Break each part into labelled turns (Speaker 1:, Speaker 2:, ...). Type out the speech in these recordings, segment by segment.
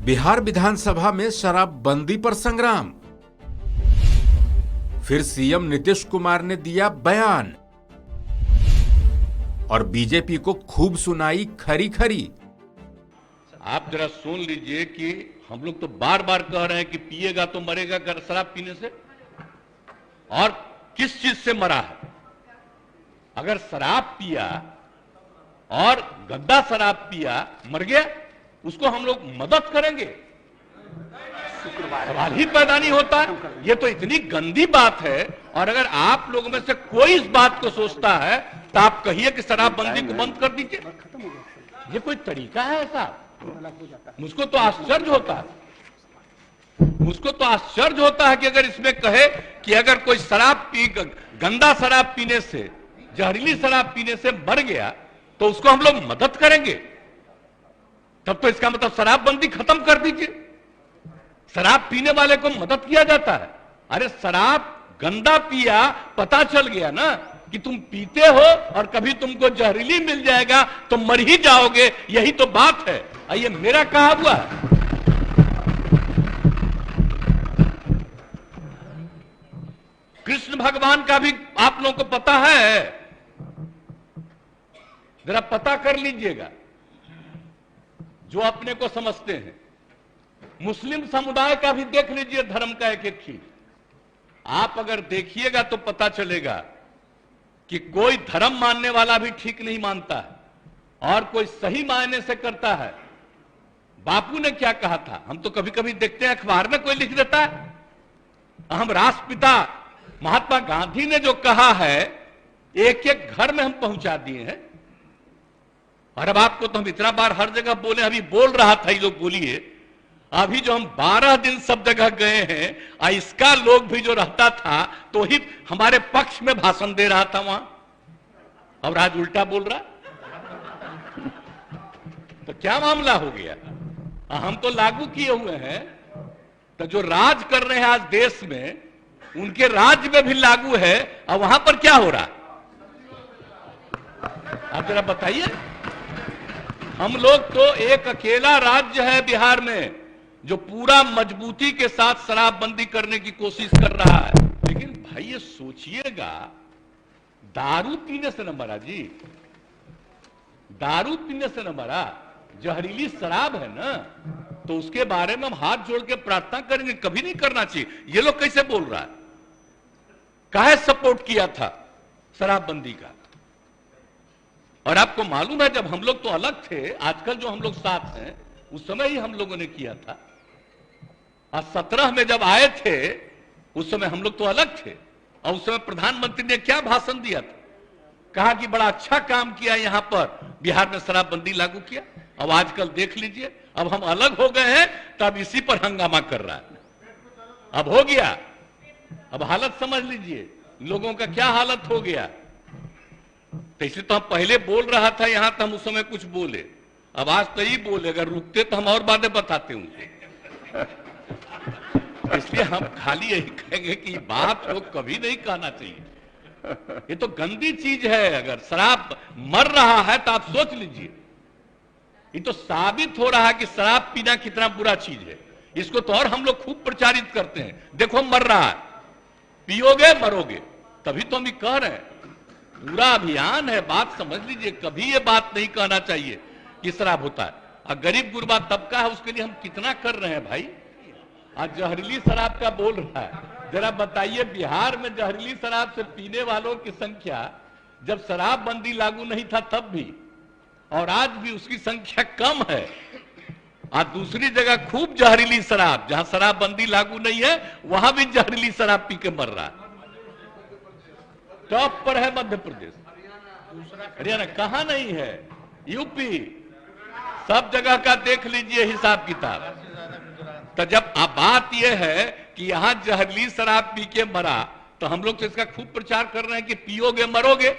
Speaker 1: बिहार विधानसभा में शराबबंदी पर संग्राम। फिर सीएम नीतीश कुमार ने दिया बयान और बीजेपी को खूब सुनाई खरी खरी।
Speaker 2: आप जरा सुन लीजिए कि हम लोग तो बार बार कह रहे हैं कि पिएगा तो मरेगा शराब पीने से, और किस चीज से मरा है। अगर शराब पिया और गंदा शराब पिया मर गया, उसको हम लोग मदद करेंगे? सवाल ही पैदा नहीं होता। ये तो इतनी गंदी बात है। और अगर आप लोगों में से कोई इस बात को सोचता है तो आप कहिए कि शराबबंदी को बंद कर दीजिए। ये कोई तरीका है ऐसा? मुझको तो आश्चर्य होता है। मुझको तो आश्चर्य होता है कि अगर इसमें कहे कि अगर कोई गंदा शराब पीने से, जहरीली शराब पीने से मर गया तो उसको हम लोग मदद करेंगे, तब तो इसका मतलब शराबबंदी खत्म कर दीजिए। शराब पीने वाले को मदद किया जाता है। अरे शराब गंदा पिया, पता चल गया ना कि तुम पीते हो और कभी तुमको जहरीली मिल जाएगा तो मर ही जाओगे। यही तो बात है। ये मेरा कहा हुआ है। कृष्ण भगवान का भी आप लोगों को पता है, जरा पता कर लीजिएगा जो अपने को समझते हैं। मुस्लिम समुदाय का भी देख लीजिए, धर्म का एक एक चीज आप अगर देखिएगा तो पता चलेगा कि कोई धर्म मानने वाला भी ठीक नहीं मानता है और कोई सही मायने से करता है। बापू ने क्या कहा था, हम तो कभी कभी देखते हैं अखबार में कोई लिख देता है। हम राष्ट्रपिता महात्मा गांधी ने जो कहा है, एक एक घर में हम पहुंचा दिए हैं। और अब आपको तो हम इतना बार हर जगह बोले, अभी बोल रहा था, ये लोग बोलिए, अभी जो हम 12 दिन सब जगह गए हैं, इसका लोग भी जो रहता था तो ही हमारे पक्ष में भाषण दे रहा था वहां, और आज उल्टा बोल रहा। तो क्या मामला हो गया? हम तो लागू किए हुए हैं, तो जो राज कर रहे हैं आज देश में, उनके राज्य में भी लागू है, और वहां पर क्या हो रहा? आप जरा बताइए। हम लोग तो एक अकेला राज्य है बिहार में जो पूरा मजबूती के साथ शराबबंदी करने की कोशिश कर रहा है। लेकिन भाई ये सोचिएगा, दारू पीने से न मरा जी, दारू पीने से न मरा, जहरीली शराब है ना, तो उसके बारे में हम हाथ जोड़ के प्रार्थना करेंगे। कभी नहीं करना चाहिए। ये लोग कैसे बोल रहा है? काहे सपोर्ट किया था शराबबंदी का? और आपको मालूम है, जब हम लोग तो अलग थे, आजकल जो हम लोग साथ हैं, उस समय ही हम लोगों ने किया था। और 17 में जब आए थे, उस समय हम लोग तो अलग थे, और उस समय प्रधानमंत्री ने क्या भाषण दिया था? कहा कि बड़ा अच्छा काम किया, यहां पर बिहार में शराबबंदी लागू किया। अब आजकल देख लीजिए, अब हम अलग हो गए हैं, तब इसी पर हंगामा कर रहा है। अब हो गया, अब हालत समझ लीजिए लोगों का क्या हालत हो गया। तो इसलिए तो हम पहले बोल रहा था यहां, तो हम उस समय कुछ बोले, अब आज तो ही बोले। अगर रुकते तो हम और बातें बताते उनसे। इसलिए हम खाली यही कहेंगे कि बात को कभी नहीं कहना चाहिए। ये तो गंदी चीज है। अगर शराब मर रहा है तो आप सोच लीजिए, ये तो साबित हो रहा है कि शराब पीना कितना बुरा चीज है। इसको तो और हम लोग खूब प्रचारित करते हैं, देखो मर रहा है, पियोगे मरोगे। तभी तो हम ये कह रहे हैं, पूरा अभियान है। बात समझ लीजिए, कभी ये बात नहीं कहना चाहिए कि शराब होता है। और गरीब गुरबा तबका है, उसके लिए हम कितना कर रहे हैं भाई। आज जहरीली शराब का बोल रहा है, जरा बताइए, बिहार में जहरीली शराब से पीने वालों की संख्या जब शराबबंदी लागू नहीं था तब भी, और आज भी उसकी संख्या कम है। आज दूसरी जगह खूब जहरीली शराब, जहां शराबबंदी लागू नहीं है, वहां भी जहरीली शराब पी के मर रहा है। टॉप पर है मध्य प्रदेश, हरियाणा कहां नहीं है, यूपी, सब जगह का देख लीजिए हिसाब किताब। तो जब अब बात यह है कि यहां जहरीली शराब पी के मरा, तो हम लोग तो इसका खूब प्रचार कर रहे हैं कि पियोगे मरोगे।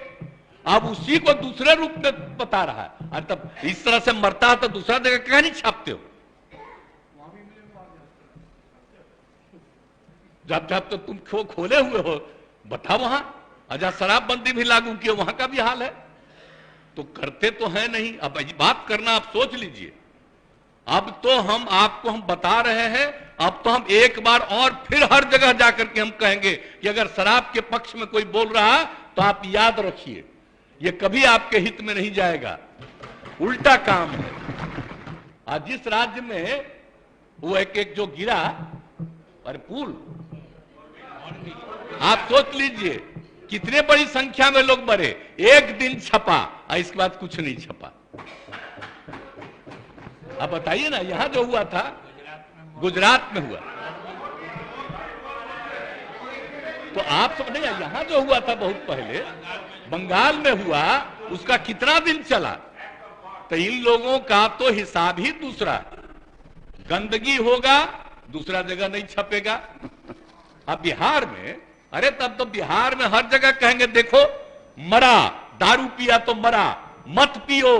Speaker 2: अब उसी को दूसरे रूप में बता रहा है। और तब इस तरह से मरता है तो दूसरा जगह कहां नहीं छापते हो? जब जब तो तुम खोले हुए हो, बताओ वहां। और जहां शराबबंदी भी लागू की, वहां का भी हाल है। तो करते तो है नहीं। अब बात करना आप सोच लीजिए, अब तो हम आपको हम बता रहे हैं, अब तो हम एक बार और फिर हर जगह जाकर के हम कहेंगे कि अगर शराब के पक्ष में कोई बोल रहा तो आप याद रखिए, ये कभी आपके हित में नहीं जाएगा, उल्टा काम है। आज जिस राज्य में वो एक जो गिरा, अरे पुल, आप सोच लीजिए कितने बड़ी संख्या में लोग मरे, एक दिन छपा और इसके बाद कुछ नहीं छपा। अब बताइए ना, यहां जो हुआ था गुजरात में हुआ, तो आप सब नहीं, यहां जो हुआ था बहुत पहले बंगाल में हुआ, उसका कितना दिन चला। तो इन लोगों का तो हिसाब ही दूसरा, गंदगी होगा दूसरा जगह नहीं छपेगा। अब बिहार में, अरे तब तो बिहार में हर जगह कहेंगे देखो मरा, दारू पिया तो मरा, मत पियो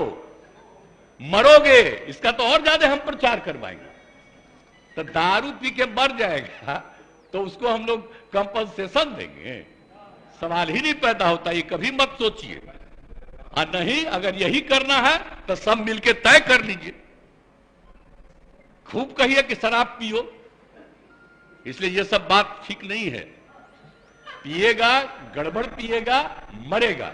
Speaker 2: मरोगे, इसका तो और ज्यादा हम प्रचार करवाएंगे। तो दारू पी के मर जाएगा तो उसको हम लोग कंपनसेशन देंगे, सवाल ही नहीं पैदा होता, ये कभी मत सोचिए। और नहीं, अगर यही करना है तो सब मिलके तय कर लीजिए, खूब कहिए कि शराब पियो। इसलिए ये सब बात ठीक नहीं है, पिएगा, गड़बड़ पिएगा, मरेगा।